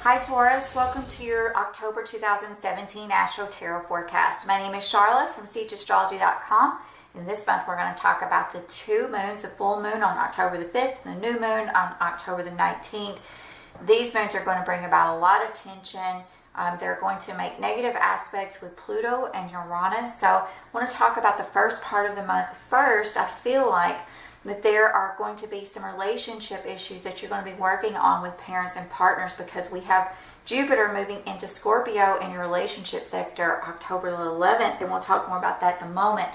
Hi Taurus, welcome to your October 2017 Astro Tarot forecast. My name is Charlotte from Astrology.com. And this month we're going to talk about the two moons, the full moon on October the 5th, the new moon on October the 19th. These moons are going to bring about a lot of tension. They're going to make negative aspects with Pluto and Uranus. So I want to talk about the first part of the month first. I feel like that there are going to be some relationship issues that you're going to be working on with parents and partners, because we have Jupiter moving into Scorpio in your relationship sector October the 11th, and we'll talk more about that in a moment.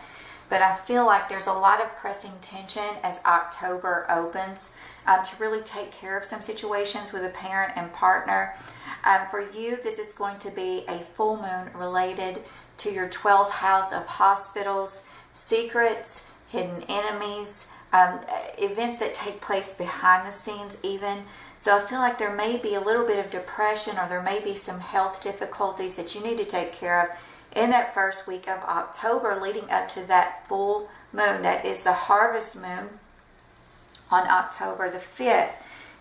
But I feel like there's a lot of pressing tension as October opens to really take care of some situations with a parent and partner. For you, this is going to be a full moon related to your 12th house of hospitals, secrets, hidden enemies, events that take place behind the scenes even. So I feel like there may be a little bit of depression, or there may be some health difficulties that you need to take care of in that first week of October leading up to that full moon. That is the harvest moon on October the 5th.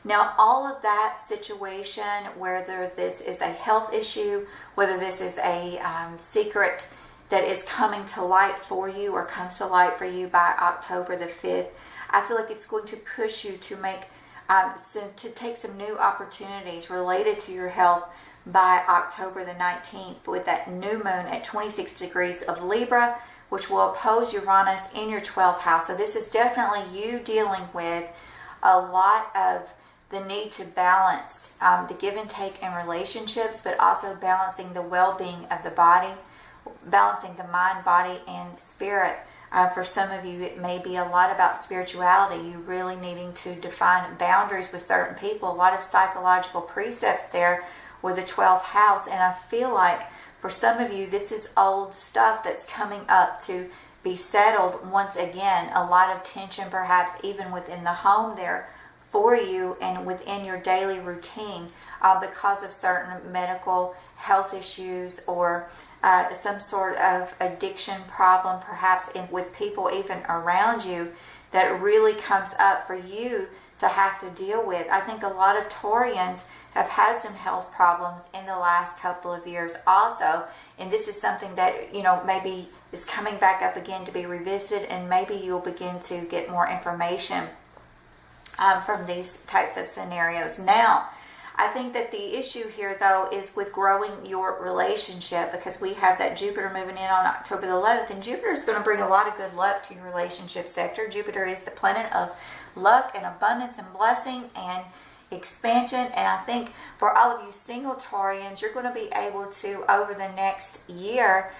Now, all of that situation, whether this is a health issue, whether this is a secret that is coming to light for you or comes to light for you by October the 5th, I feel like it's going to push you to make to take some new opportunities related to your health by October the 19th, with that new moon at 26 degrees of Libra, which will oppose Uranus in your 12th house. So this is definitely you dealing with a lot of the need to balance the give and take in relationships, but also balancing the well-being of the body, balancing the mind, body, and spirit. For some of you, it may be a lot about spirituality, you really needing to define boundaries with certain people, a lot of psychological precepts there with the 12th house. And I feel like for some of you, this is old stuff that's coming up to be settled once again. A lot of tension perhaps even within the home there for you and within your daily routine because of certain medical health issues, or some sort of addiction problem perhaps with people even around you that really comes up for you to have to deal with. I think a lot of Taurians have had some health problems in the last couple of years also, and this is something that maybe is coming back up again to be revisited, and maybe you'll begin to get more information from these types of scenarios. Now, I think that the issue here, though, is with growing your relationship, because we have that Jupiter moving in on October the 11th, and Jupiter is going to bring a lot of good luck to your relationship sector. Jupiter is the planet of luck and abundance and blessing and expansion, and I think for all of you single Taurians, you're going to be able to, over the next year,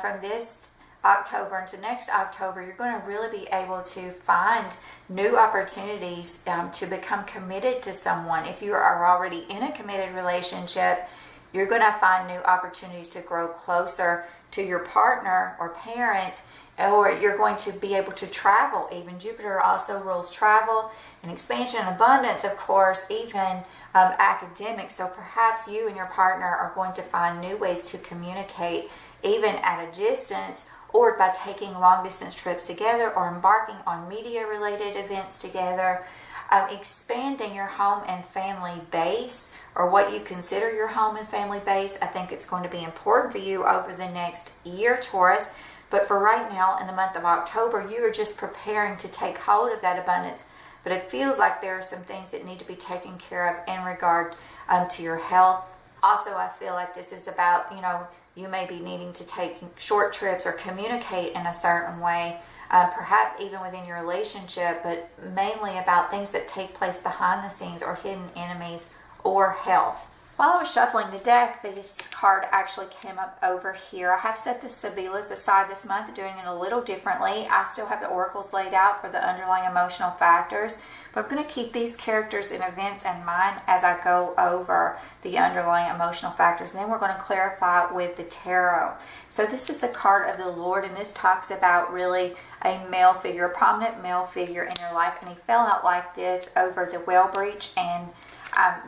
from this October into next October, you're going to really be able to find new opportunities to become committed to someone. If you are already in a committed relationship, you're going to find new opportunities to grow closer to your partner or parent, or you're going to be able to travel. Even Jupiter also rules travel and expansion and abundance, of course, even academics. So perhaps you and your partner are going to find new ways to communicate even at a distance, or by taking long distance trips together, or embarking on media related events together, expanding your home and family base, or what you consider your home and family base. I think it's going to be important for you over the next year, Taurus. But for right now, in the month of October, you are just preparing to take hold of that abundance. But it feels like there are some things that need to be taken care of in regard to your health. Also, I feel like this is about, you may be needing to take short trips or communicate in a certain way, perhaps even within your relationship, but mainly about things that take place behind the scenes, or hidden enemies, or health. While I was shuffling the deck, this card actually came up over here. I have set the Sibyllus aside this month, doing it a little differently. I still have the oracles laid out for the underlying emotional factors, but I'm going to keep these characters and events in mind as I go over the underlying emotional factors. And then we're going to clarify with the tarot. So this is the card of the Lord, and this talks about really a male figure, a prominent male figure in your life. And he fell out like this over the well breach and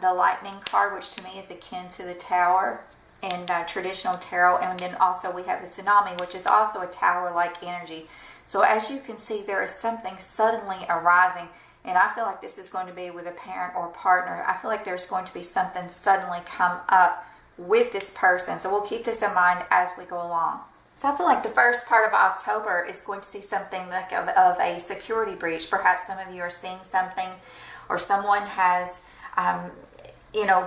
the lightning card, which to me is akin to the tower in traditional tarot. And then also we have the tsunami, which is also a tower-like energy. So as you can see, there is something suddenly arising And I feel like this is going to be with a parent or partner. I feel like there's going to be something suddenly come up with this person. So we'll keep this in mind as we go along. So I feel like the first part of October is going to see something like of a security breach. Perhaps some of you are seeing something, or someone has,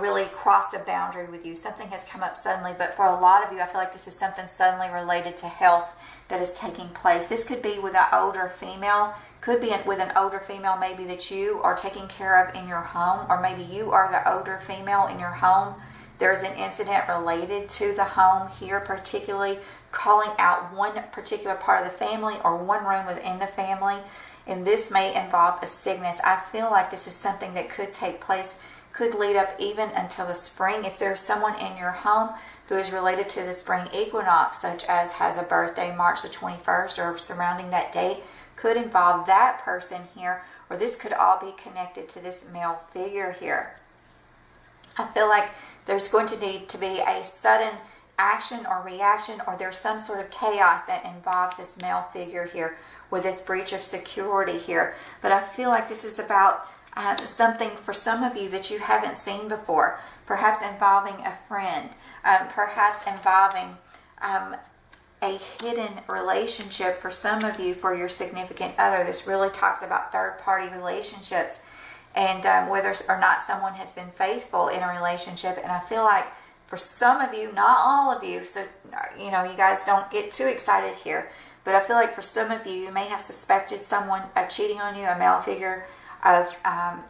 really crossed a boundary with you. Something has come up suddenly, but for a lot of you, I feel like this is something suddenly related to health that is taking place. This could be with an older female, could be with an older female maybe that you are taking care of in your home, or maybe you are the older female in your home. There's an incident related to the home here, particularly calling out one particular part of the family or one room within the family. And this may involve a sickness. I feel like this is something that could take place, could lead up even until the spring. If there's someone in your home who is related to the spring equinox, such as has a birthday March the 21st or surrounding that date, could involve that person here, or this could all be connected to this male figure here. I feel like there's going to need to be a sudden action or reaction, or there's some sort of chaos that involves this male figure here with this breach of security here. But I feel like this is about something for some of you that you haven't seen before, perhaps involving a friend, perhaps involving a hidden relationship for some of you, for your significant other. This really talks about third-party relationships, and whether or not someone has been faithful in a relationship. And I feel like for some of you, not all of you, so you guys don't get too excited here, but I feel like for some of you, you may have suspected someone of cheating on you, a male figure, of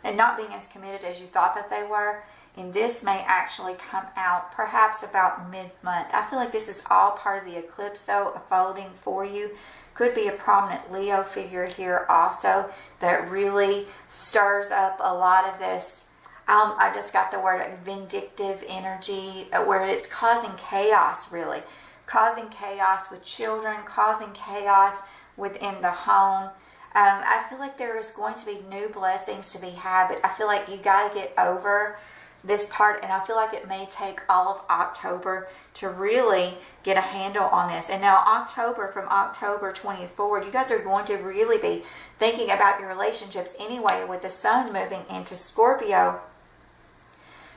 and not being as committed as you thought that they were. And this may actually come out perhaps about mid-month. I feel like this is all part of the eclipse, though, unfolding for you. Could be a prominent Leo figure here also that really stirs up a lot of this. I just got the word vindictive energy, where it's causing chaos, really. Causing chaos with children, causing chaos within the home. I feel like there is going to be new blessings to be had, but I feel like you got to get over this part, and I feel like it may take all of October to really get a handle on this. And now October, from October 20th forward, you guys are going to really be thinking about your relationships anyway, with the sun moving into Scorpio.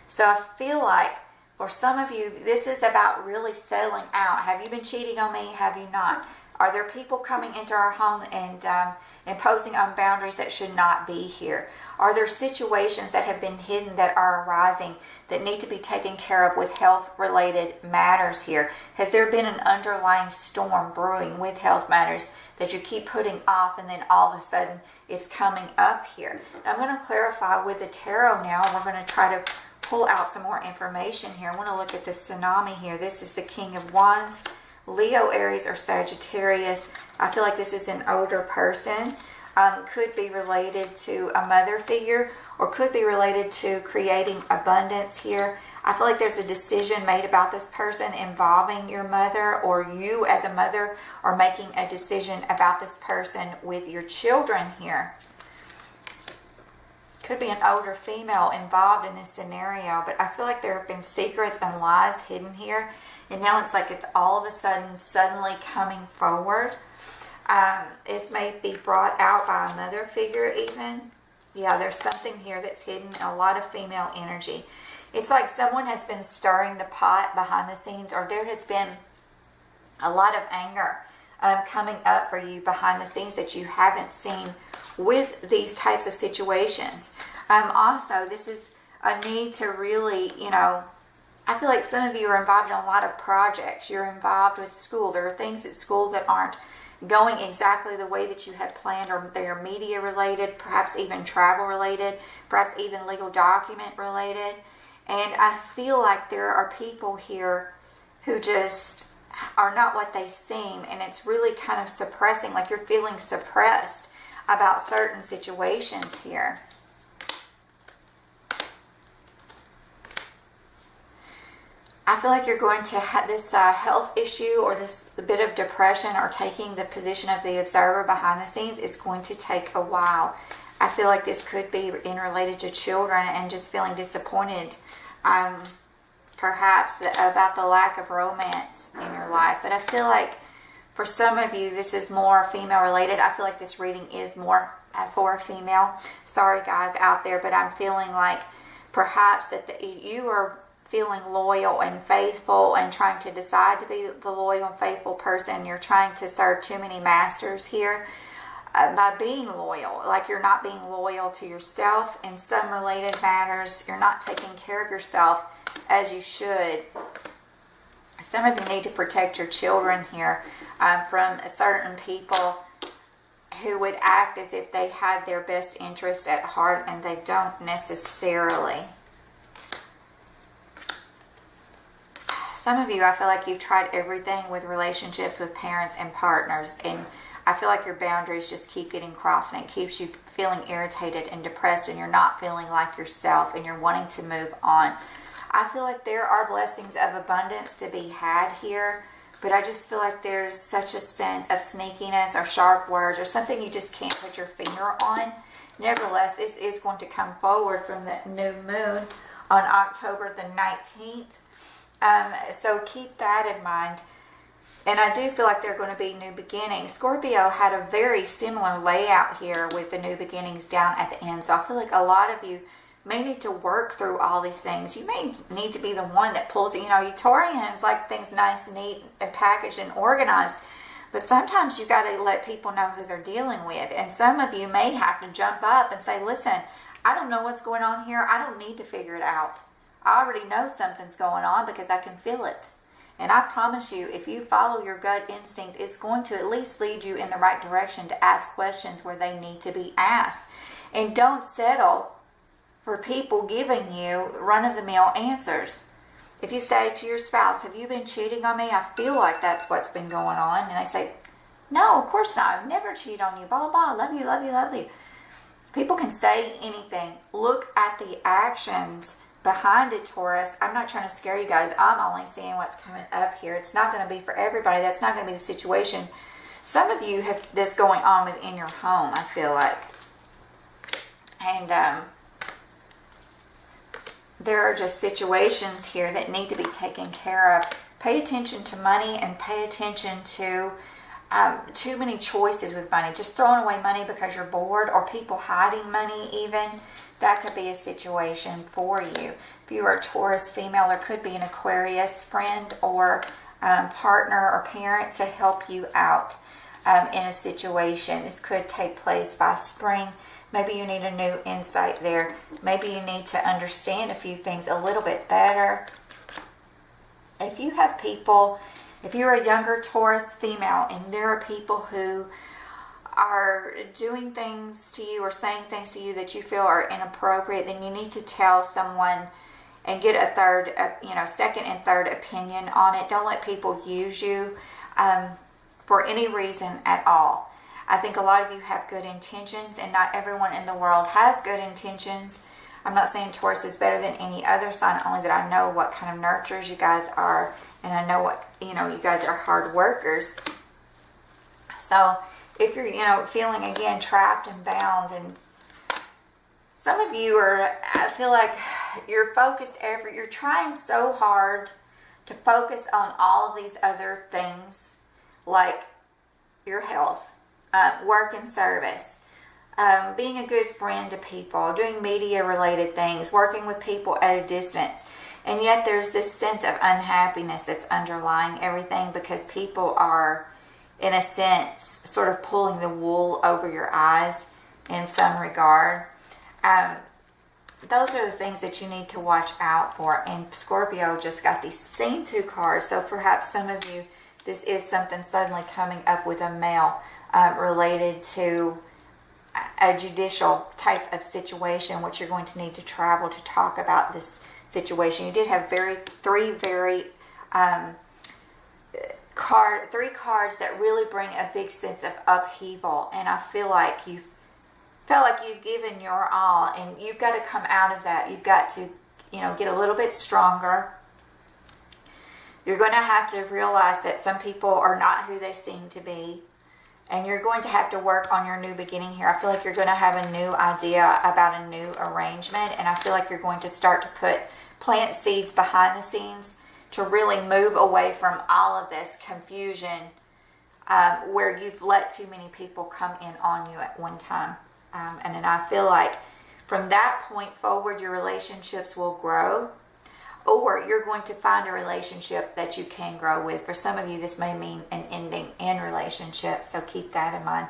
So I feel like for some of you, this is about really settling out. Have you been cheating on me? Have you not? Are there people coming into our home and imposing on boundaries that should not be here? Are there situations that have been hidden that are arising that need to be taken care of with health-related matters here? Has there been an underlying storm brewing with health matters that you keep putting off, and then all of a sudden it's coming up here? Now, I'm going to clarify with the tarot now. We're going to try to pull out some more information here. I want to look at the tsunami here. This is the King of Wands. Leo, Aries, or Sagittarius. I feel like this is an older person. Could be related to a mother figure, or could be related to creating abundance here. I feel like there's a decision made about this person involving your mother, or you as a mother are making a decision about this person with your children here. Could be an older female involved in this scenario, but I feel like there have been secrets and lies hidden here. And now it's like it's all of a sudden suddenly coming forward. It may be brought out by a mother figure even. Yeah, there's something here that's hidden, a lot of female energy. It's like someone has been stirring the pot behind the scenes, or there has been a lot of anger coming up for you behind the scenes that you haven't seen with these types of situations. Also, this is a need to really, I feel like some of you are involved in a lot of projects. You're involved with school. There are things at school that aren't going exactly the way that you had planned, or they're media related, perhaps even travel related, perhaps even legal document related. And I feel like there are people here who just are not what they seem, and it's really kind of suppressing, like you're feeling suppressed about certain situations here. I feel like you're going to have this health issue, or this bit of depression, or taking the position of the observer behind the scenes is going to take a while. I feel like this could be related to children and just feeling disappointed, perhaps about the lack of romance in your life. But I feel like for some of you, this is more female related. I feel like this reading is more for a female. Sorry guys out there, but I'm feeling like perhaps that you are feeling loyal and faithful and trying to decide to be the loyal and faithful person. You're trying to serve too many masters here by being loyal. Like you're not being loyal to yourself in some related matters. You're not taking care of yourself as you should. Some of you need to protect your children here from certain people who would act as if they had their best interest at heart, and they don't necessarily. Some of you, I feel like you've tried everything with relationships with parents and partners, and I feel like your boundaries just keep getting crossed, and it keeps you feeling irritated and depressed, and you're not feeling like yourself, and you're wanting to move on. I feel like there are blessings of abundance to be had here, but I just feel like there's such a sense of sneakiness or sharp words or something you just can't put your finger on. Nevertheless, this is going to come forward from the new moon on October the 19th. So keep that in mind. And I do feel like there are going to be new beginnings. Scorpio had a very similar layout here with the new beginnings down at the end. So I feel like a lot of you may need to work through all these things. You may need to be the one that pulls it. You know, you Taurians like things nice, neat, and packaged and organized. But sometimes you got to let people know who they're dealing with. And some of you may have to jump up and say, listen, I don't know what's going on here. I don't need to figure it out. I already know something's going on because I can feel it. And I promise you, if you follow your gut instinct, it's going to at least lead you in the right direction to ask questions where they need to be asked. And don't settle for people giving you run-of-the-mill answers. If you say to your spouse, have you been cheating on me? I feel like that's what's been going on. And they say, no, of course not. I've never cheated on you. Blah, blah, blah. Love you, love you, love you. People can say anything. Look at the actions behind it, Taurus. I'm not trying to scare you guys. I'm only seeing what's coming up here. It's not going to be for everybody. That's not going to be the situation. Some of you have this going on within your home, I feel like. And there are just situations here that need to be taken care of. Pay attention to money and pay attention to too many choices with money. Just throwing away money because you're bored, or people hiding money even. That could be a situation for you. If you are a Taurus female, there could be an Aquarius friend or partner or parent to help you out in a situation. This could take place by spring. Maybe you need a new insight there. Maybe you need to understand a few things a little bit better. If you have people, if you're a younger Taurus female and there are people who are doing things to you or saying things to you that you feel are inappropriate, then you need to tell someone and get a second and third opinion on it. Don't let people use you for any reason at all. I think a lot of you have good intentions, and not everyone in the world has good intentions. I'm not saying Taurus is better than any other sign, only that I know what kind of nurturers you guys are, and I know what, you guys are hard workers. So if you're, feeling again trapped and bound, and some of you I feel like you're focused you're trying so hard to focus on all of these other things, like your health, work and service, being a good friend to people, doing media related things, working with people at a distance. And yet there's this sense of unhappiness that's underlying everything, because people are, in a sense, sort of pulling the wool over your eyes in some regard. Those are the things that you need to watch out for. And Scorpio just got these same two cards. So perhaps some of you, this is something suddenly coming up with a male related to a judicial type of situation, which you're going to need to travel to talk about this situation. You did have three cards that really bring a big sense of upheaval, and I feel like you've given your all, and you've got to come out of that. You've got to get a little bit stronger. You're going to have to realize that some people are not who they seem to be, and you're going to have to work on your new beginning here. I feel like you're going to have a new idea about a new arrangement, and I feel like you're going to start to plant seeds behind the scenes to really move away from all of this confusion where you've let too many people come in on you at one time. And then I feel like from that point forward, your relationships will grow, or you're going to find a relationship that you can grow with. For some of you, this may mean an ending in relationship, so keep that in mind.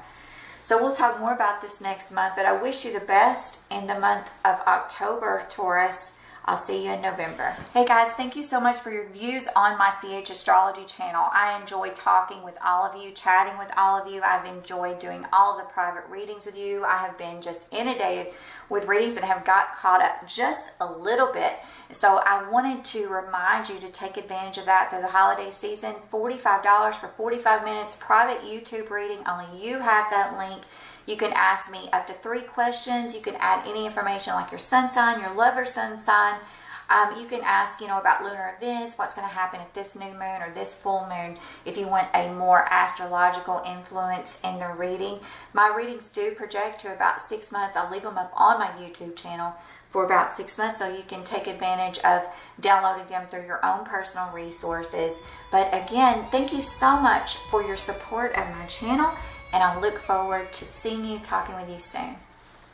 So we'll talk more about this next month, but I wish you the best in the month of October, Taurus. I'll see you in November. Hey guys, thank you so much for your views on my CH Astrology channel. I enjoy talking with all of you, chatting with all of you. I've enjoyed doing all the private readings with you. I have been just inundated with readings and have got caught up just a little bit. So I wanted to remind you to take advantage of that through the holiday season. $45 for 45 minutes, private YouTube reading. Only you have that link. You can ask me up to 3 questions. You can add any information like your sun sign, your lover sun sign. You can ask, about lunar events, what's going to happen at this new moon or this full moon. If you want a more astrological influence in the reading, my readings do project to about 6 months. I'll leave them up on my YouTube channel for about 6 months, so you can take advantage of downloading them through your own personal resources. But again, thank you so much for your support of my channel, and I look forward to seeing you, talking with you soon.